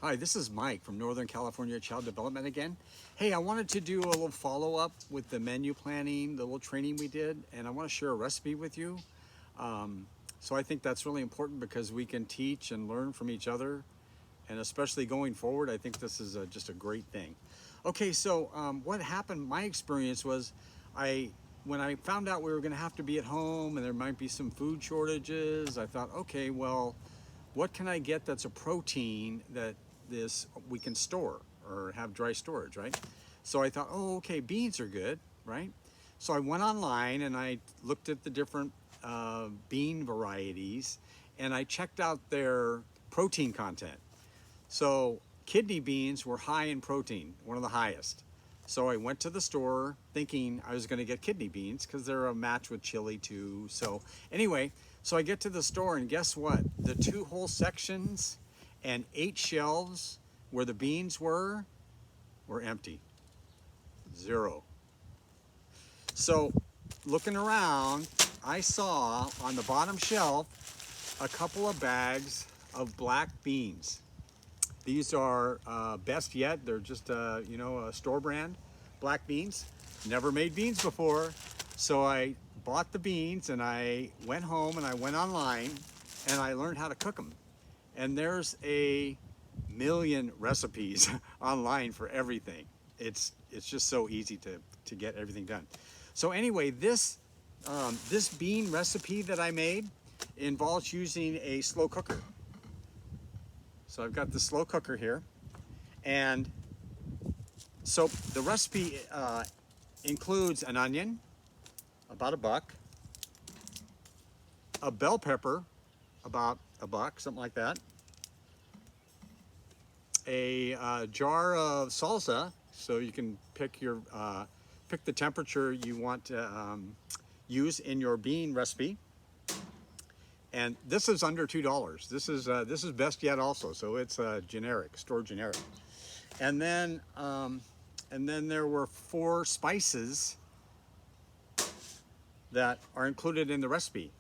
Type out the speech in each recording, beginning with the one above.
Hi, this is Mike from Northern California Child Development again. Hey, I wanted to do a little follow-up with the menu planning, the little training we did, and I want to share a recipe with you. So I think that's really important because we can teach and learn from each other, and especially going forward, I think this is just a great thing. Okay, so what happened, my experience was when I found out we were going to have to be at home and there might be some food shortages, I thought, okay, well, what can I get that's a protein that we can store or have dry storage, right? So I thought, oh, okay, beans are good, right? So I went online and I looked at the different bean varieties and I checked out their protein content. So kidney beans were high in protein, one of the highest. So I went to the store thinking I was going to get kidney beans because they're a match with chili too. So anyway, so I get to the store and guess what? The 2 whole sections and 8 shelves where the beans were empty. 0. So looking around, I saw on the bottom shelf a couple of bags of black beans. These are best yet. They're just a store brand black beans. Never made beans before. So I bought the beans and I went home and I went online and I learned how to cook them. And there's a million recipes online for everything. It's just so easy to get everything done. So anyway, this bean recipe that I made involves using a slow cooker. So I've got the slow cooker here, and so the recipe includes an onion, about $1, a bell pepper, about $1, something like that, a jar of salsa, so you can pick the temperature you want to use in your bean recipe. And this is under $2. This is best yet also, so it's generic, store generic. And then there were 4 spices that are included in the recipe.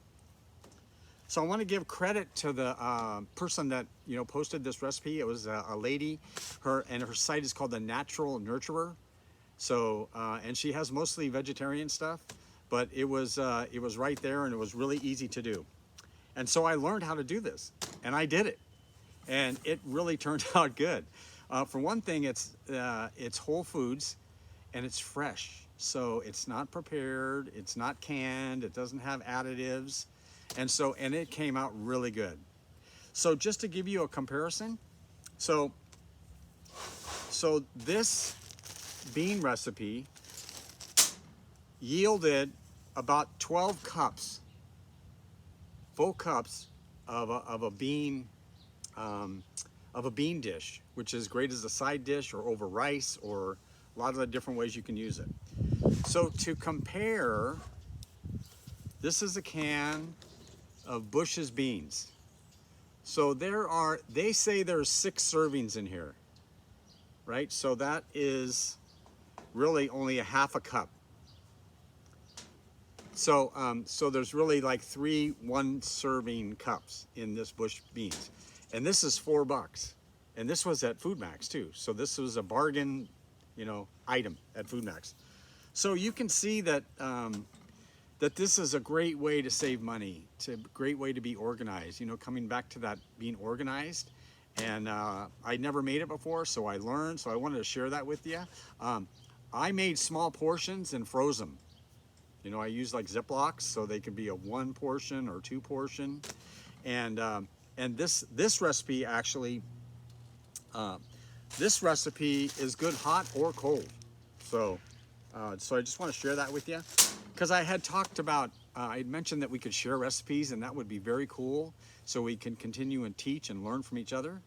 So I want to give credit to the person that posted this recipe. It was a lady. Her site is called The Natural Nurturer. So and she has mostly vegetarian stuff, but it was right there and it was really easy to do. And so I learned how to do this, and I did it, and it really turned out good. For one thing, it's whole foods, and it's fresh. So it's not prepared, it's not canned, it doesn't have additives, and it came out really good. So just to give you a comparison, so this bean recipe yielded about 12 cups. Full cups of a bean dish, which is great as a side dish or over rice or a lot of the different ways you can use it. So to compare, this is a can of Bush's beans. So they say there's 6 servings in here, right? So that is really only a half a cup. So there's really like 3 1-serving cups in this Bush beans, and this is $4, and this was at Food Max too. So this was a bargain, item at Food Max. So you can see that that this is a great way to save money. It's a great way to be organized. Coming back to that being organized, and I never made it before, so I learned. So I wanted to share that with you. I made small portions and froze them. I use like Ziplocs, so they can be a 1 portion or 2 portion. And this recipe actually, this recipe is good hot or cold. So I just want to share that with you because I had talked about, I had mentioned that we could share recipes, and that would be very cool. So we can continue and teach and learn from each other.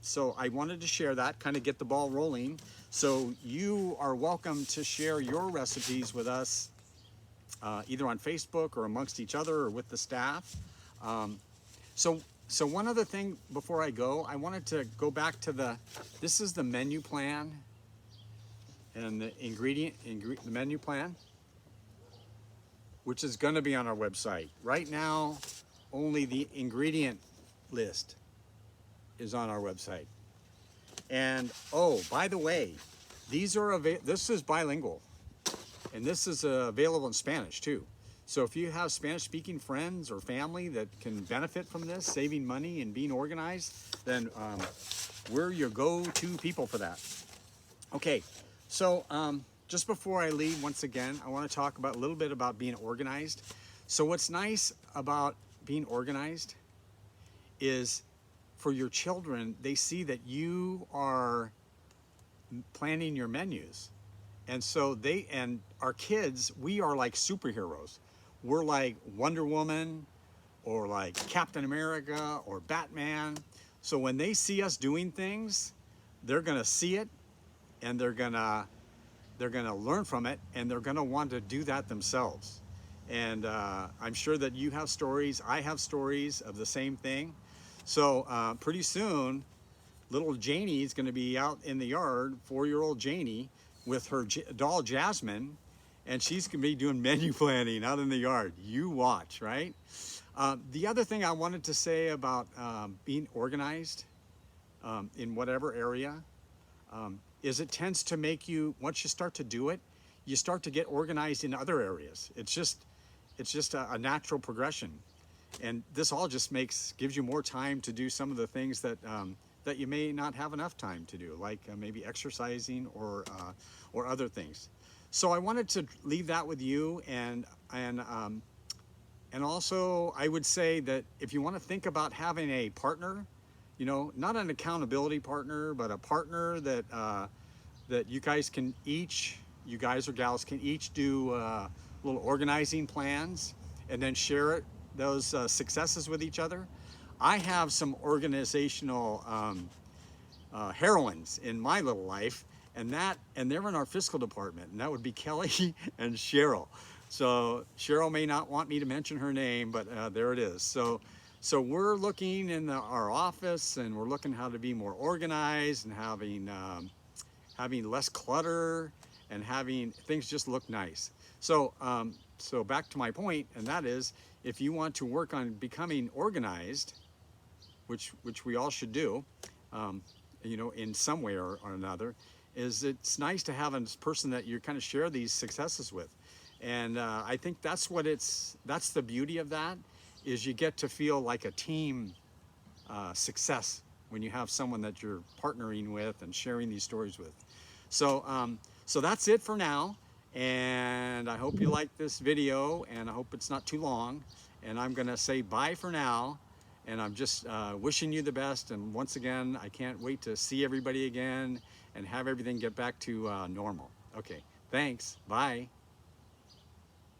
So I wanted to share that, kind of get the ball rolling. So you are welcome to share your recipes with us, either on Facebook or amongst each other or with the staff. So one other thing before I go, I wanted to go back to this is the menu plan and the menu plan, which is going to be on our website. Right now, only the ingredient list is on our website. And oh, by the way, this is bilingual, and this is available in Spanish too. So if you have Spanish-speaking friends or family that can benefit from this, saving money and being organized, then we're your go-to people for that. Okay, so just before I leave, once again, I want to talk about a little bit about being organized. So what's nice about being organized is for your children, they see that you are planning your menus. And so and our kids, we are like superheroes. We're like Wonder Woman or like Captain America or Batman. So when they see us doing things, they're gonna see it, and they're gonna learn from it, and they're gonna want to do that themselves. And I'm sure that you have stories, I have stories of the same thing. So pretty soon, little Janie's gonna be out in the yard, 4-year-old Janie, with her doll Jasmine, and she's gonna be doing menu planning out in the yard. You watch, right? The other thing I wanted to say about being organized in whatever area is it tends to make you, once you start to do it, you start to get organized in other areas. It's just a natural progression. And this all just gives you more time to do some of the things that that you may not have enough time to do, like maybe exercising or other things. So I wanted to leave that with you, and also I would say that if you want to think about having a partner, you know, not an accountability partner, but a partner that that you guys or gals can each do little organizing plans and then share those successes with each other. I have some organizational heroines in my little life, and they're in our fiscal department, and that would be Kelly and Cheryl. So Cheryl may not want me to mention her name, but there it is. So we're looking in our office, and we're looking how to be more organized and having less clutter and having things just look nice. So so back to my point, and that is, if you want to work on becoming organized, which we all should do, you know, in some way or another, is it's nice to have a person that you kind of share these successes with. And I think that's the beauty of that, is you get to feel like a team success when you have someone that you're partnering with and sharing these stories with. So so that's it for now, and I hope you like this video, and I hope it's not too long, and I'm gonna say bye for now, and I'm just wishing you the best. And once again, I can't wait to see everybody again and have everything get back to normal. Okay, thanks, bye.